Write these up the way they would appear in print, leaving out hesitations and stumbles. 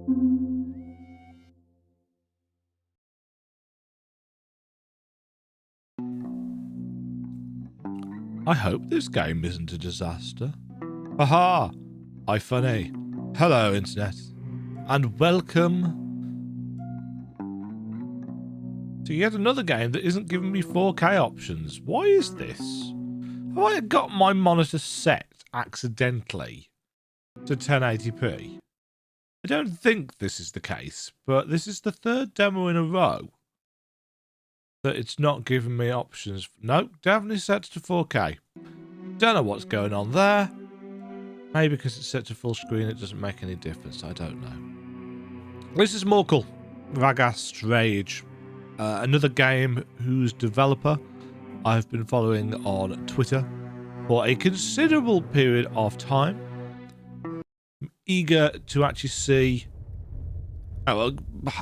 I hope this game isn't a disaster. Haha! Hi funny. Hello internet. And welcome to yet another game that isn't giving me 4K options. Why is this? Have I got my monitor set accidentally to 1080p? I don't think this is the case, but this is the third demo in a row that it's not giving me options. Nope, definitely set to 4K. Don't know what's going on there. Maybe because it's set to full screen it doesn't make any difference. I don't know. This is Morkull, Ragast Rage. Another game whose developer I've been following on Twitter for a considerable period of time. I'm eager to actually see... Oh,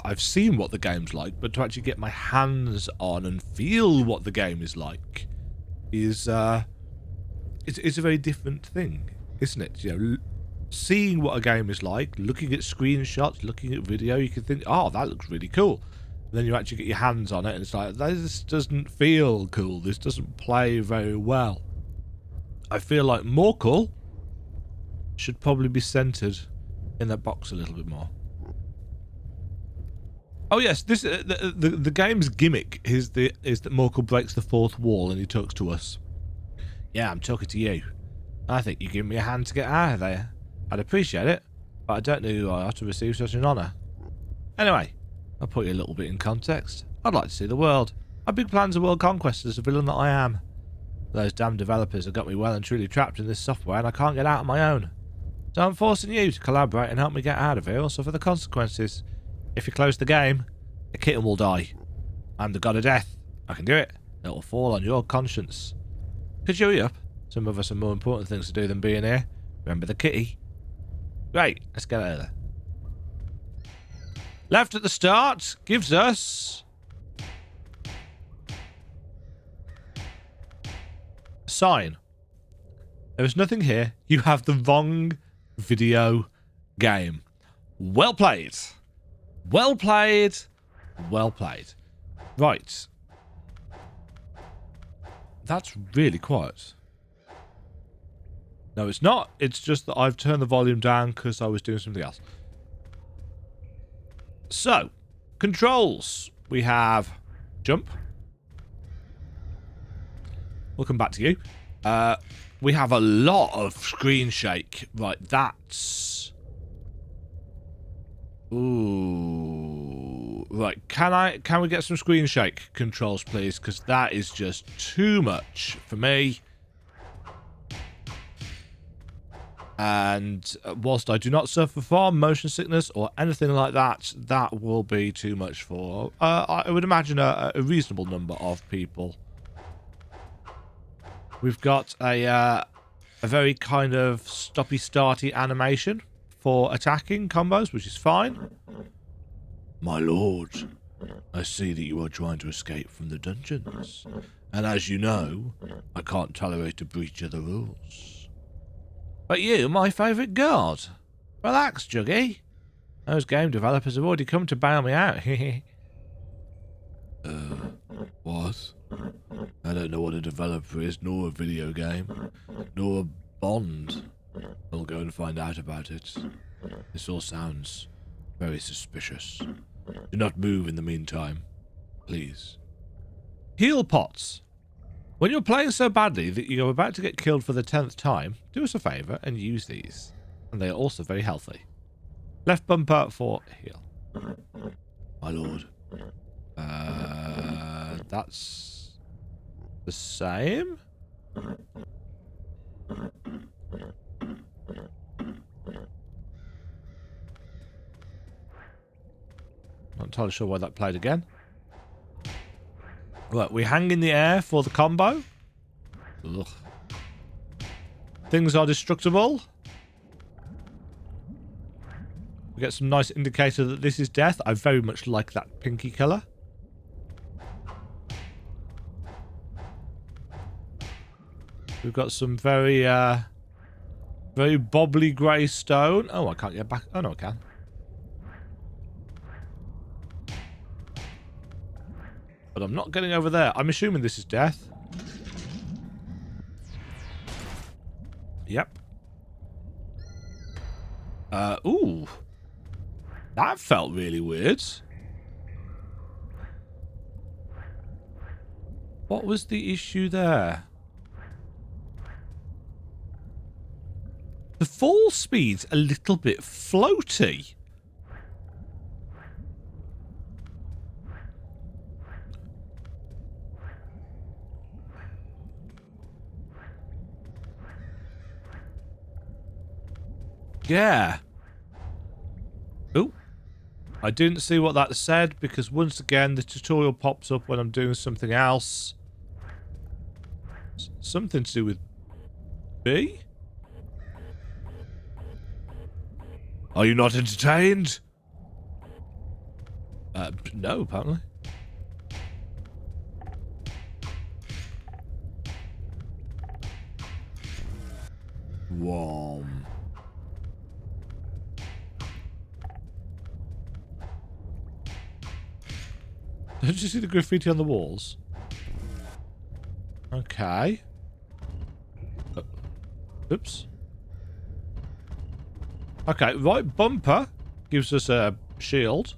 I've seen what the game's like, but to actually get my hands on and feel what the game is like is it's a very different thing, isn't it? You know, seeing what a game is like, looking at screenshots, looking at video, you can think, oh, that looks really cool. And then you actually get your hands on it, and it's like, this doesn't feel cool. This doesn't play very well. I feel like Morkull should probably be centered in that box a little bit more. Oh yes, this the game's gimmick is that Morkull breaks the fourth wall and he talks to us. Yeah, I'm talking to you. I think you give me a hand to get out of there. I'd appreciate it, but I don't know who I ought to receive such an honour. Anyway, I'll put you a little bit in context. I'd like to see the world. I have big plans of world conquest as a villain that I am. Those damn developers have got me well and truly trapped in this software and I can't get out on my own. So I'm forcing you to collaborate and help me get out of here or suffer the consequences. If you close the game, the kitten will die. I'm the god of death. I can do it. It will fall on your conscience. Could you hurry up? Some of us have more important things to do than being here. Remember the kitty? Great, let's get out of there. Left at the start gives us a sign. There is nothing here. You have the wrong video game. Well played. Well played. Well played. Right. That's really quiet. No, it's not. It's just that I've turned the volume down because I was doing something else. So, controls. We have jump. We'll come back to you. We have a lot of screen shake. Right, that's... Ooh. Right, can we get some screen shake controls, please? Because that is just too much for me. And whilst I do not suffer from motion sickness or anything like that, that will be too much for, I would imagine, a reasonable number of people. We've got a very kind of stoppy-starty animation for attacking combos, which is fine. My lord, I see that you are trying to escape from the dungeons. And as you know, I can't tolerate a breach of the rules. But you, my favourite god. Relax, Juggy. Those game developers have already come to bail me out. What? I don't know what a developer is, nor a video game, nor a bond. I'll go and find out about it. This all sounds very suspicious. Do not move in the meantime, please. Heal pots. When you're playing so badly that you're about to get killed for the 10th time, do us a favour and use these. And they are also very healthy. Left bumper for heal. My lord. That's the same? Not entirely sure why that played again. Right, we hang in the air for the combo. Ugh. Things are destructible. We get some nice indicator that this is death. I very much like that pinky colour. We've got some very bobbly grey stone. Oh, I can't get back. Oh, no, I can. But I'm not getting over there. I'm assuming this is death. Yep. Ooh. That felt really weird. What was the issue there? The fall speed's a little bit floaty. Yeah. Oh. I didn't see what that said because once again the tutorial pops up when I'm doing something else. Something to do with B? Are you not entertained? No, apparently. Whoa. Did you see the graffiti on the walls? Okay. Oops. Okay, right bumper gives us a shield.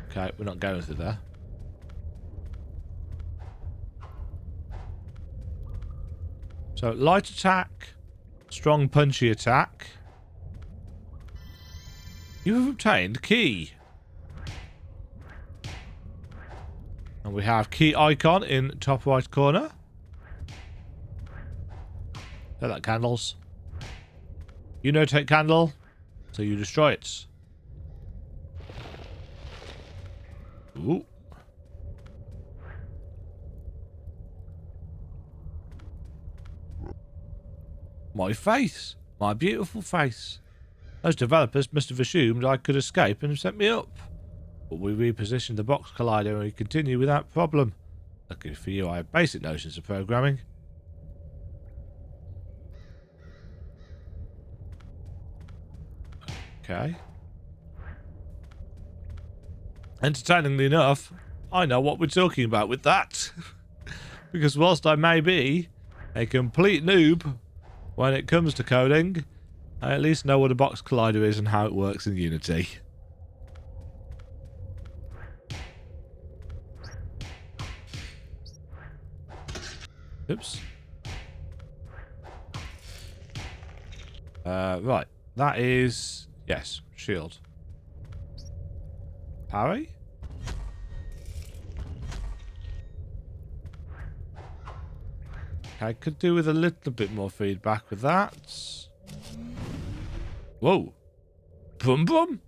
Okay, we're not going through there. So, light attack, strong punchy attack. You have obtained key. And we have key icon in top right corner. Take that, candles. You know take candle, so you destroy it. Ooh. My face. My beautiful face. Those developers must have assumed I could escape and have set me up. But we repositioned the box collider and we continue without problem. Luckily for you, I have basic notions of programming. Okay. Entertainingly enough, I know what we're talking about with that. Because whilst I may be a complete noob when it comes to coding, I at least know what a box collider is and how it works in Unity. Oops. Right. That is... Yes, shield. Parry? I could do with a little bit more feedback with that. Whoa. Boom boom.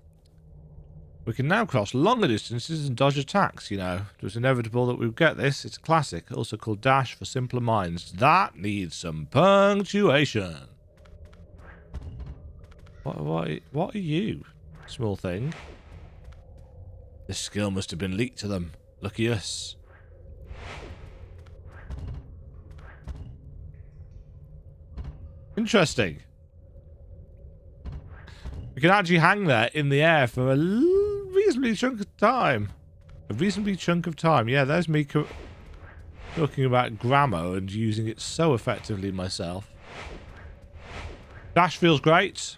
We can now cross longer distances and dodge attacks, you know. It was inevitable that we'd get this. It's a classic, also called dash for simpler minds. That needs some punctuation. What are you, small thing? This skill must have been leaked to them. Lucky us. Interesting. We can actually hang there in the air for a reasonably chunk of time. A reasonably chunk of time. Yeah, there's me talking about grammar and using it so effectively myself. Dash feels great.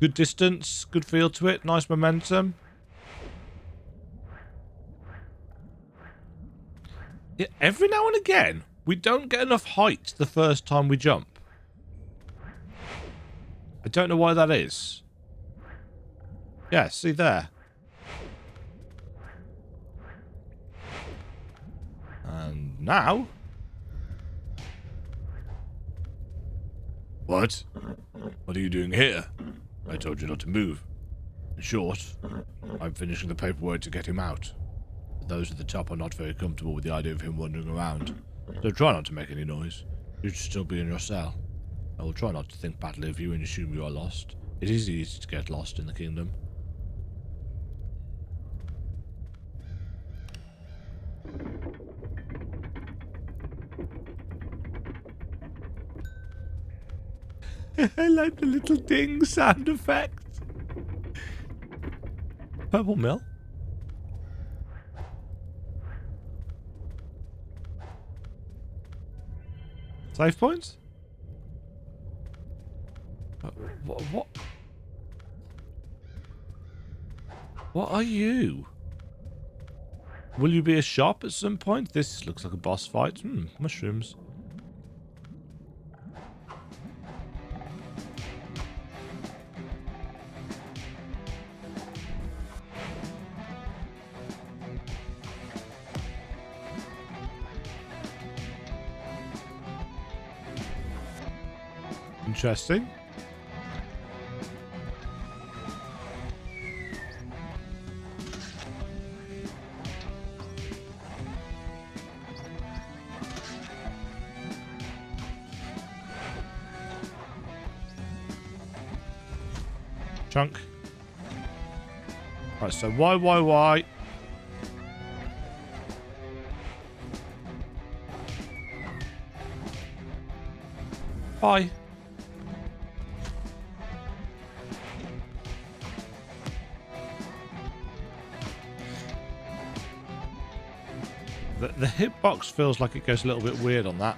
Good distance, good feel to it, nice momentum. Yeah, every now and again, we don't get enough height the first time we jump. I don't know why that is. Yeah, see there. And now... What? What are you doing here? I told you not to move. In short, I'm finishing the paperwork to get him out. But those at the top are not very comfortable with the idea of him wandering around. So try not to make any noise. You should still be in your cell. I will try not to think badly of you and assume you are lost. It is easy to get lost in the kingdom. I like the little ding sound effect. purple mill. Save points? What? What are you? Will you be a shop at some point? This looks like a boss fight. Mushrooms. Interesting. Chunk. Right, so why? Bye. The hitbox feels like it goes a little bit weird on that.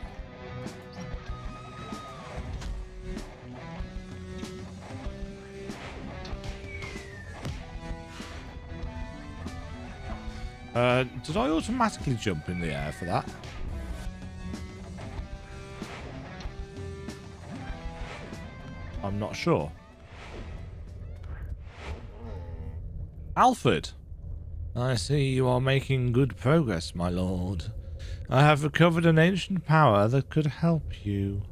Did I automatically jump in the air for that? I'm not sure. Alfred! I see you are making good progress, my lord. I have recovered an ancient power that could help you.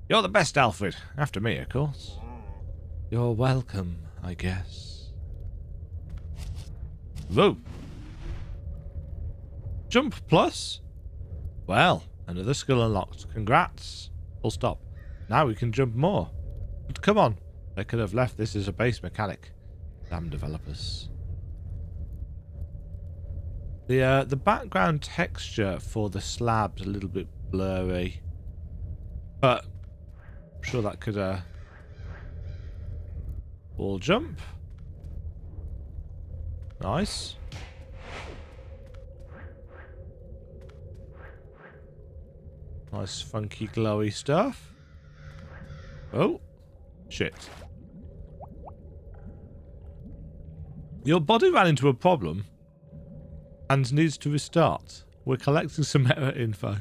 You're the best, Alfred. After me, of course. You're welcome, I guess. Whoa. Jump plus? Well, another skill unlocked. Congrats. Full stop. Now we can jump more. But come on. They could have left this as a base mechanic. Damn developers. The background texture for the slab's a little bit blurry. But I'm sure that could wall jump. Nice. Nice funky glowy stuff. Oh, shit. Your body ran into a problem and needs to restart. We're collecting some error info.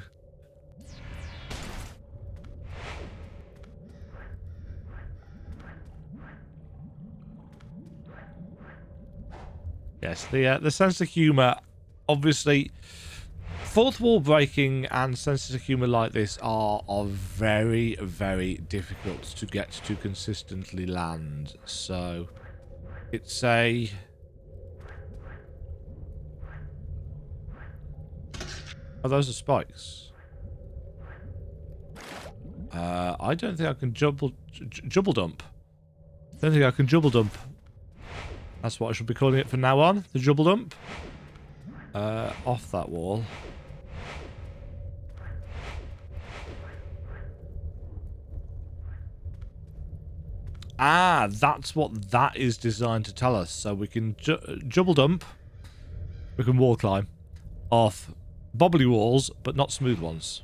Yes, the sense of humour, obviously, fourth wall breaking and senses of humour like this are very, very difficult to get to consistently land. So, it's a... Oh, those are spikes. I don't think I can jubble dump. Don't think I can jubble dump. That's what I should be calling it from now on. The jubble dump. Off that wall. Ah, that's what that is designed to tell us. So we can jubble dump. We can wall climb off bobbly walls, but not smooth ones.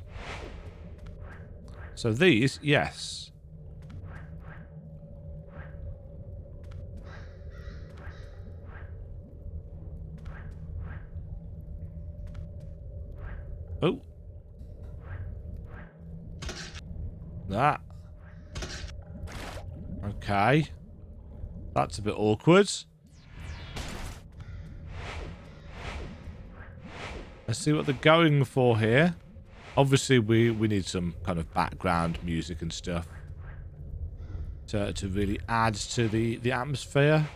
So these, yes. Oh. That. Okay. That's a bit awkward. Let's see what they're going for here. Obviously, we need some kind of background music and stuff to really add to the atmosphere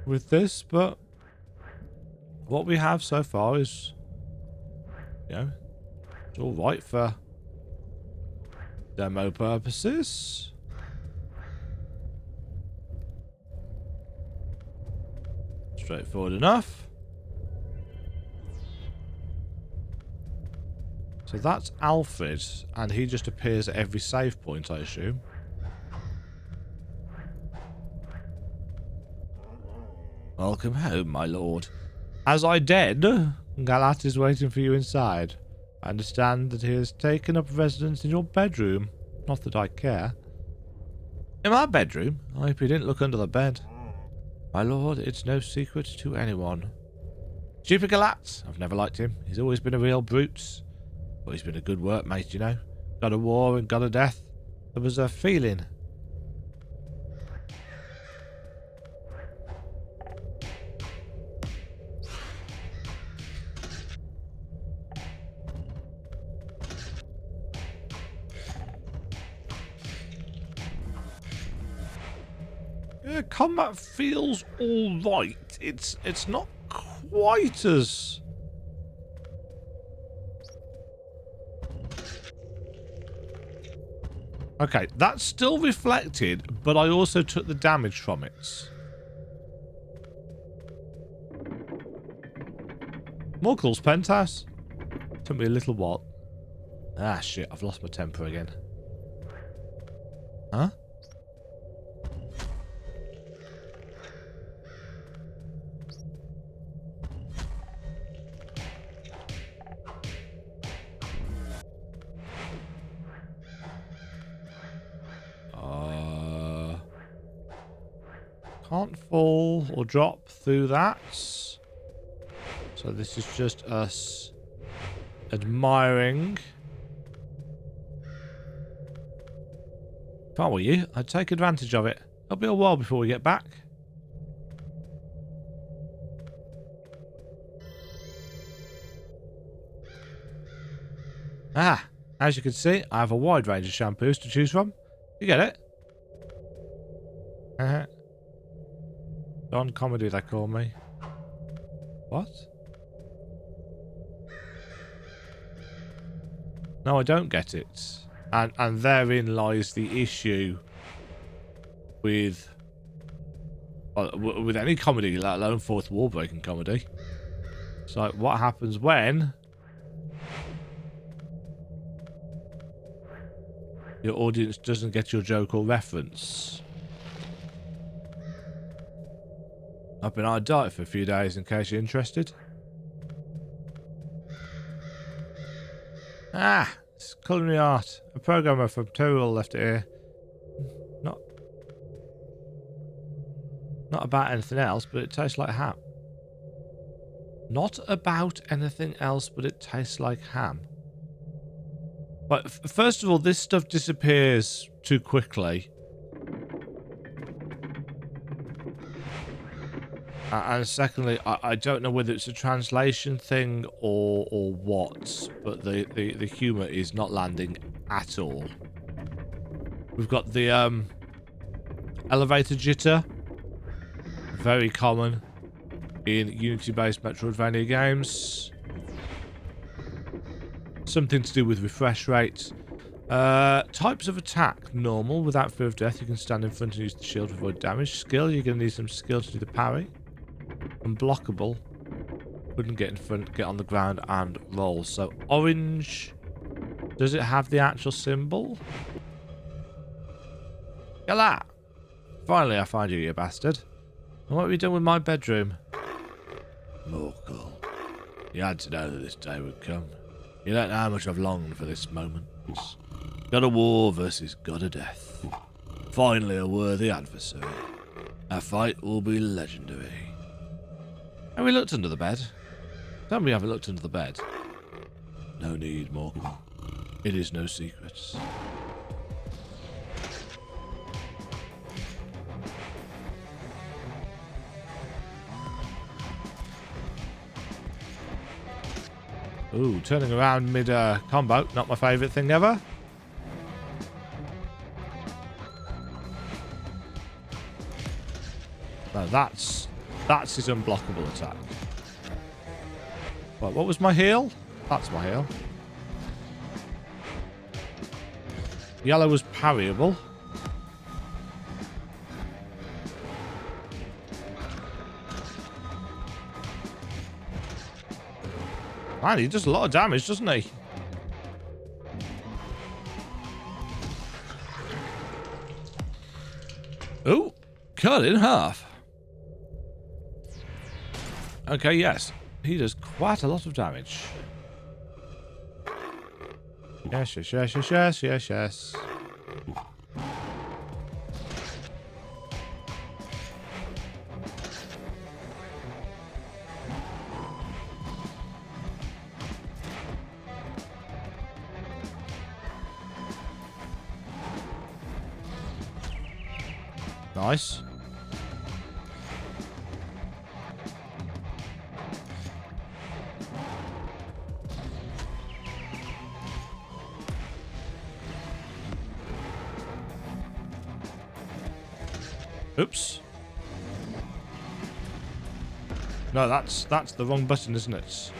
with this, but what we have so far is, you know, it's all right for demo purposes. Straightforward enough. So that's Alfred, and he just appears at every save point, I assume. Welcome home, my lord. As I did, Galat is waiting for you inside. I understand that he has taken up residence in your bedroom. Not that I care. In my bedroom? I hope you didn't look under the bed. My lord, it's no secret to anyone. Stupid Galat. I've never liked him. He's always been a real brute. But he's been a good workmate, you know. Got a war and got a death. There was a feeling. Yeah, combat feels alright. It's not quite as... Okay, that's still reflected, but I also took the damage from it. Morkull's penthouse. Took me a little while. Ah, shit, I've lost my temper again. Huh? Can't fall or drop through that. So this is just us admiring. If I were you, I'd take advantage of it. It'll be a while before we get back. Ah, as you can see, I have a wide range of shampoos to choose from. You get it? Don Comedy, they call me. What? No, I don't get it. And therein lies the issue with any comedy, let alone fourth wall breaking comedy. So what happens when your audience doesn't get your joke or reference? I've been on a diet for a few days in case you're interested. Ah, it's culinary art. A programmer from Tyrrell left it here. Not about anything else, but it tastes like ham. Not about anything else, but it tastes like ham. But first of all, this stuff disappears too quickly. And secondly, I don't know whether it's a translation thing or what, but the humour is not landing at all. We've got the elevator jitter, very common in Unity-based Metroidvania games. Something to do with refresh rate. Types of attack: normal, without fear of death. You can stand in front and use the shield to avoid damage. Skill: you're going to need some skill to do the parry. Unblockable. Couldn't get in front, get on the ground and roll. So orange. Does it have the actual symbol? Get that! Finally I find you, you bastard. And what have you done with my bedroom? Morkull. You had to know that this day would come. You don't know how much I've longed for this moment. God of war versus God of death. Finally a worthy adversary. Our fight will be legendary. Have we looked under the bed? Tell me we haven't looked under the bed. No need, Morkull. It is no secret. Ooh, turning around mid-combo. Not my favourite thing ever. No, that's his unblockable attack. Right, what was my heal? That's my heal. Yellow was parryable. Man, he does a lot of damage, doesn't he? Ooh, cut in half. Okay, yes. He does quite a lot of damage. Yes, yes, yes, yes, yes, yes, yes. Nice. Oops. No, that's the wrong button, isn't it?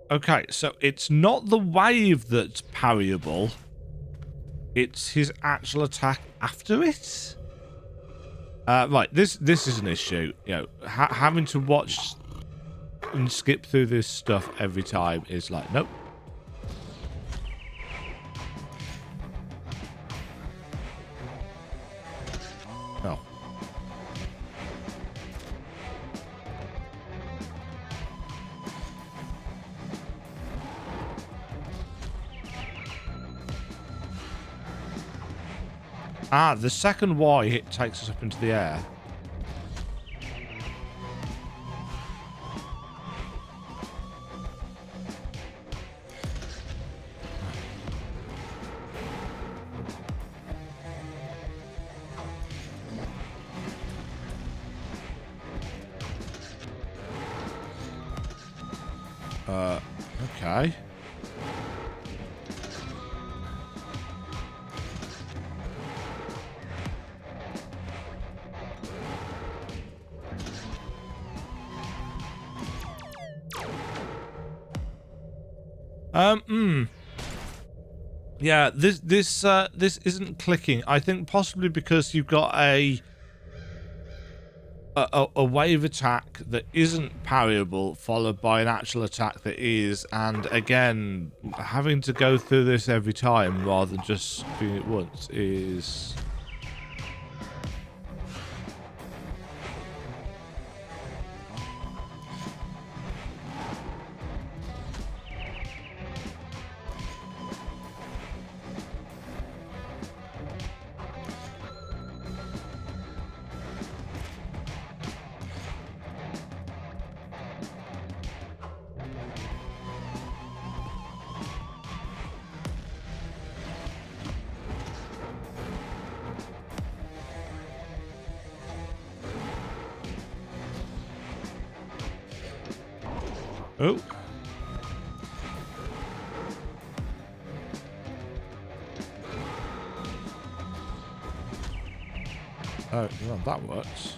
Okay, so it's not the wave that's parryable. It's his actual attack after it. Right, this is an issue. You know, having to watch and skip through this stuff every time is like, nope. No. Ah, the second Y hit takes us up into the air. Okay. Yeah, this isn't clicking. I think possibly because you've got a wave attack that isn't parryable, followed by an actual attack that is, and again, having to go through this every time rather than just doing it once is... Oh. Oh, well, that works.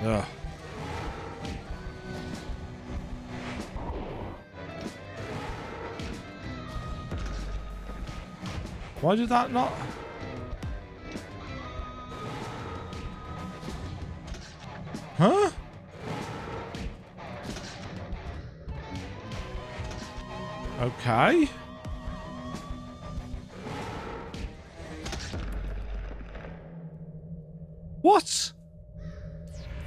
Ugh. Why did that not... Huh? Okay. What?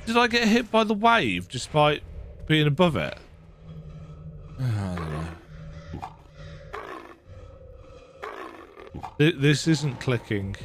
Did I get hit by the wave despite being above it? I don't know. This isn't clicking.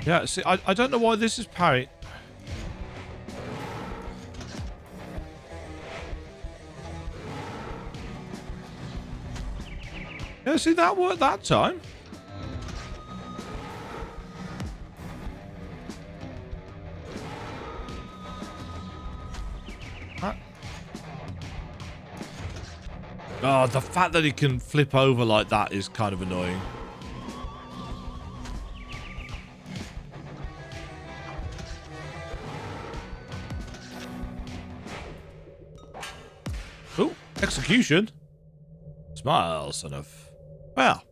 Yeah, see, I don't know why this is parry. Yeah, see, that worked that time. Oh, the fact that he can flip over like that is kind of annoying. Oh, execution. Smile, son of... Well,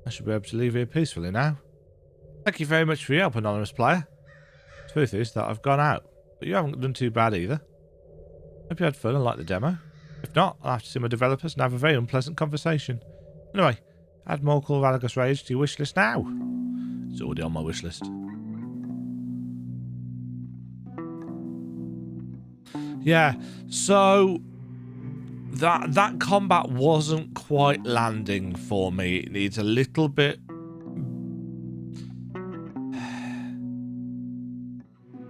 I should be able to leave here peacefully now. Thank you very much for your help, anonymous player. Truth is that I've gone out, but you haven't done too bad either. Hope you had fun and liked the demo. If not, I'll have to see my developers and have a very unpleasant conversation. Anyway, add Morkull Ragast Rage to your wishlist now. It's already on my wishlist. Yeah, so that combat wasn't quite landing for me. It needs a little bit...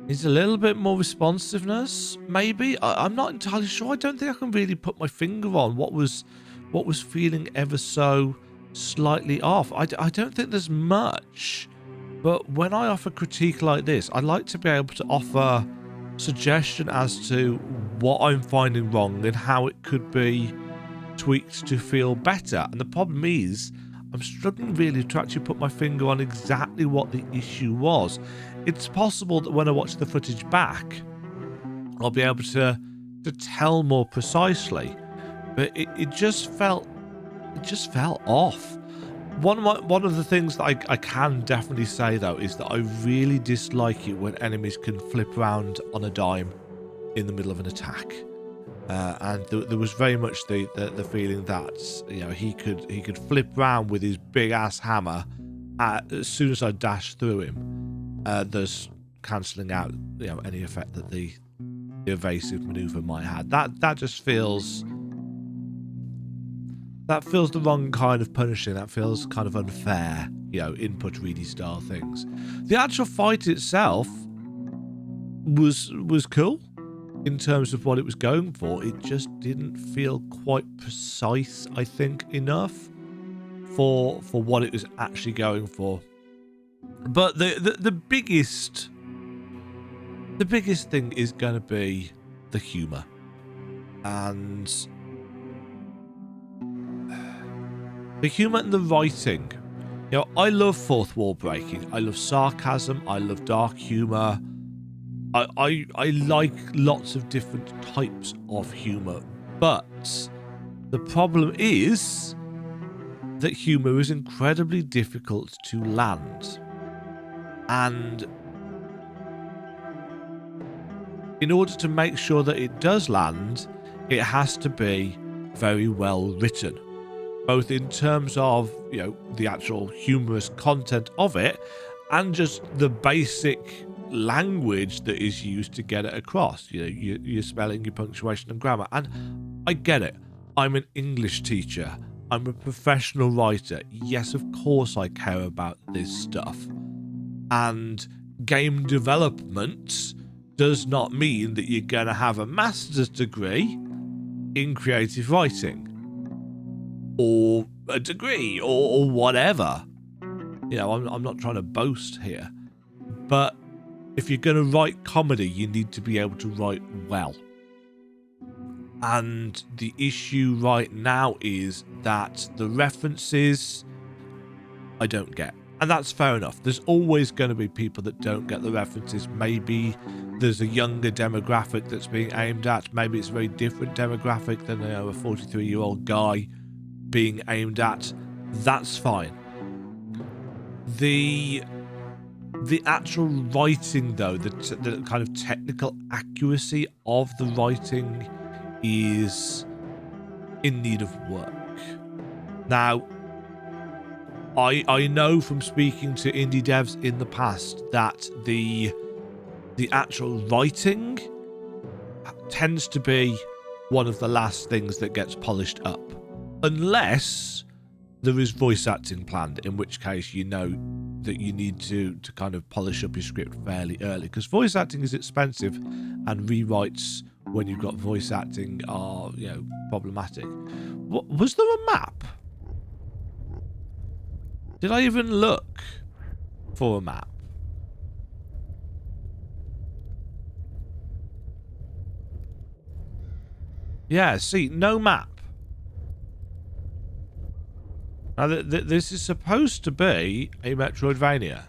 Needs a little bit more responsiveness, maybe. I'm not entirely sure. I don't think I can really put my finger on what was feeling ever so slightly off. I don't think there's much, but when I offer critique like this, I like to be able to offer suggestion as to what I'm finding wrong and how it could be tweaked to feel better. And the problem is, I'm struggling really to actually put my finger on exactly what the issue was. It's possible that when I watch the footage back, I'll be able to tell more precisely, but it just felt off. One of the things that I can definitely say though is that I really dislike it when enemies can flip around on a dime in the middle of an attack. And there was very much the feeling that he could flip round with his big ass hammer as soon as I dashed through him. Thus cancelling out any effect that the evasive maneuver might have. That just feels the wrong kind of punishing. That feels kind of unfair. Input ready style things. The actual fight itself was cool. In terms of what it was going for, it just didn't feel quite precise, I think, enough for what it was actually going for. But the biggest thing is going to be the humour. And the humour and the writing. I love fourth wall breaking. I love sarcasm. I love dark humour. I like lots of different types of humour, but the problem is that humour is incredibly difficult to land. And in order to make sure that it does land, it has to be very well written, both in terms of the actual humorous content of it and just the basic language that is used to get it across. Your spelling, your punctuation and grammar. And I get it. I'm an English teacher. I'm a professional writer. Yes, of course I care about this stuff. And game development does not mean that you're going to have a master's degree in creative writing or a degree or whatever. I'm not trying to boast here, but if you're going to write comedy, you need to be able to write well. And the issue right now is that the references I don't get. And that's fair enough. There's always going to be people that don't get the references. Maybe there's a younger demographic that's being aimed at. Maybe it's a very different demographic than a 43-year-old guy being aimed at. That's fine. The actual writing, though, the kind of technical accuracy of the writing is in need of work. Now, I know from speaking to indie devs in the past that the actual writing tends to be one of the last things that gets polished up, unless there is voice acting planned, in which case that you need to kind of polish up your script fairly early, because voice acting is expensive and rewrites when you've got voice acting are problematic. Was there a map? Did I even look for a map? Yeah, see, no map. Now, this is supposed to be a Metroidvania.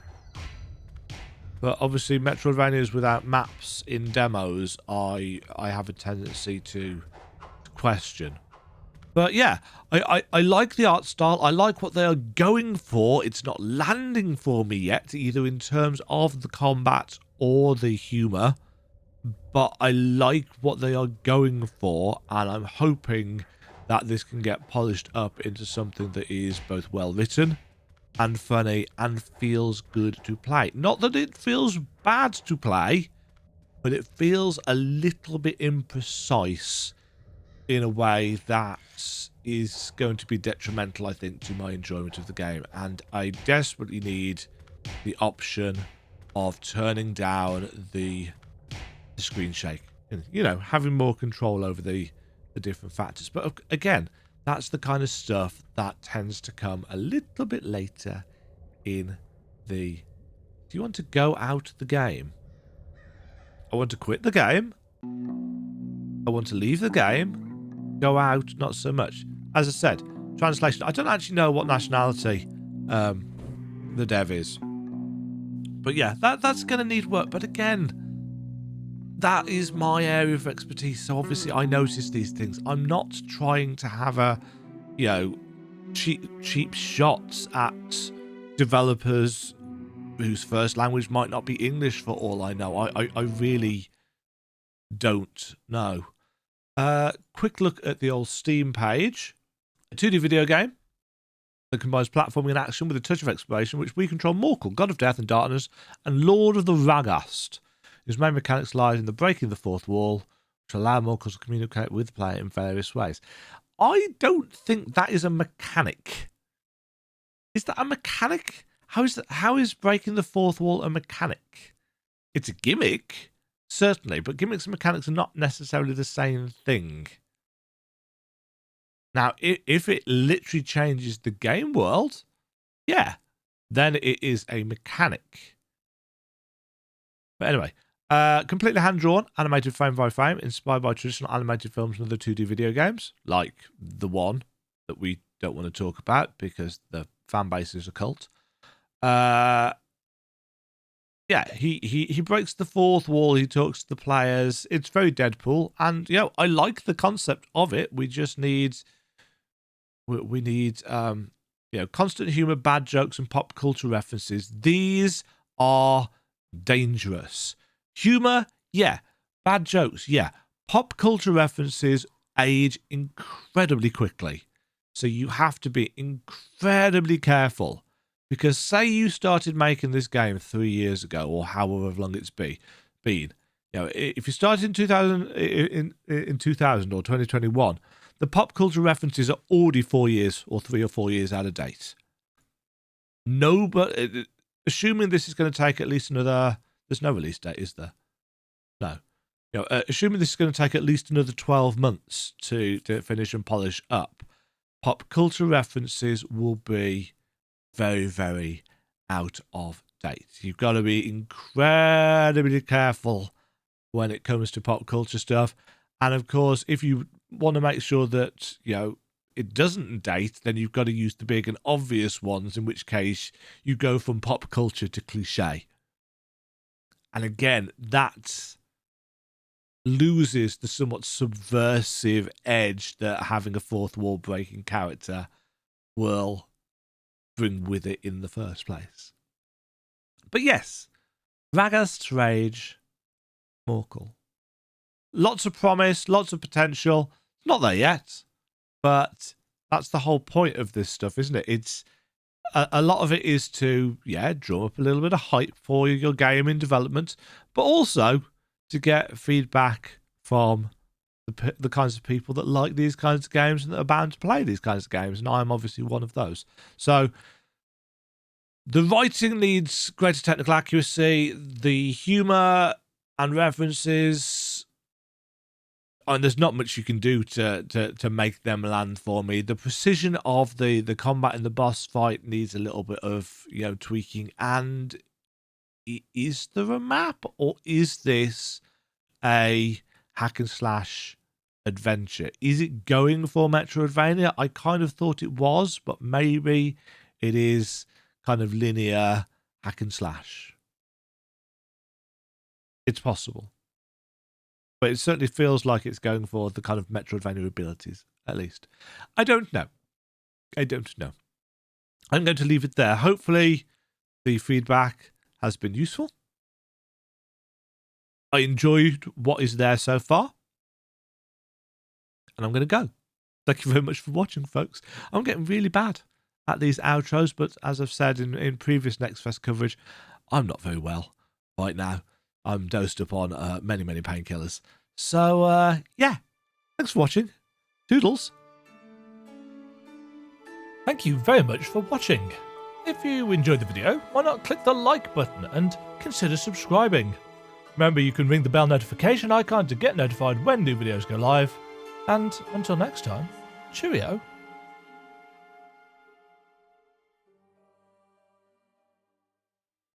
But obviously, Metroidvanias without maps in demos, I have a tendency to question. But yeah, I like the art style. I like what they are going for. It's not landing for me yet, either in terms of the combat or the humour. But I like what they are going for, and I'm hoping that this can get polished up into something that is both well written and funny and feels good to play. Not that it feels bad to play, but it feels a little bit imprecise in a way that is going to be detrimental, I think, to my enjoyment of the game. And I desperately need the option of turning down the screen shake. You know, having more control over the different factors. But again, that's the kind of stuff that tends to come a little bit later in the... Do you want to go out of the game? I want to quit the game. I want to leave the game. Go out, not so much. As I said, translation. I don't actually know what nationality the dev is. But yeah, that's going to need work. But again, that is my area of expertise. So obviously I notice these things. I'm not trying to have a, you know, cheap shots at developers whose first language might not be English for all I know. I really don't know. Quick look at the old Steam page. A 2D video game that combines platforming and action with a touch of exploration, which we control Morkull, God of Death and Darkness, and Lord of the Ragast, whose main mechanics lies in the breaking the fourth wall, which allow Morkull to communicate with the player in various ways. I don't think that is a mechanic. Is that a mechanic? How is breaking the fourth wall a mechanic? It's a gimmick, certainly, but gimmicks and mechanics are not necessarily the same thing. Now, if it literally changes the game world, yeah, then it is a mechanic. But anyway, completely hand-drawn, animated frame by frame, inspired by traditional animated films and other 2D video games, like the one that we don't want to talk about because the fan base is a cult. Yeah, he breaks the fourth wall. He talks to the players. It's very Deadpool, and you know, I like the concept of it. We just need you know, constant humor, bad jokes, and pop culture references. These are dangerous. Humor, yeah. Bad jokes, yeah. Pop culture references age incredibly quickly, so you have to be incredibly careful. Because say you started making this game 3 years ago, or however long it's been, you know, if you started in 2000 or 2021, the pop culture references are already 4 years or 3 or 4 years out of date. No, but assuming this is going to take at least another, there's no release date, is there? No. You know, assuming this is going to take at least another 12 months to finish and polish up, pop culture references will be very, very out of date. You've got to be incredibly careful when it comes to pop culture stuff. And of course, if you want to make sure that, you know, it doesn't date, then you've got to use the big and obvious ones, in which case you go from pop culture to cliche. And again, that loses the somewhat subversive edge that having a fourth wall breaking character will bring with it in the first place. But yes, Ragast's Rage, Morkull. Lots of promise, lots of potential. Not there yet, but that's the whole point of this stuff, isn't it? It's a lot of it is to, yeah, drum up a little bit of hype for your game in development, but also to get feedback from the kinds of people that like these kinds of games and that are bound to play these kinds of games, and I'm obviously one of those. So the writing needs greater technical accuracy, the humour and references, and there's not much you can do to make them land for me. The precision of the combat in the boss fight needs a little bit of, you know, tweaking. And is there a map, or is this a hack and slash adventure. Is it going for Metroidvania? I kind of thought it was, but maybe it is kind of linear hack and slash. It's possible. But it certainly feels like it's going for the kind of Metroidvania abilities, at least. I don't know. I'm going to leave it there. Hopefully the feedback has been useful. I enjoyed what is there so far. And I'm going to go. Thank you very much for watching, folks. I'm getting really bad at these outros, but as I've said in previous NextFest coverage, I'm not very well right now. I'm dosed up on many painkillers. So, yeah. Thanks for watching. Toodles. Thank you very much for watching. If you enjoyed the video, why not click the like button and consider subscribing. Remember, you can ring the bell notification icon to get notified when new videos go live. And until next time, cheerio.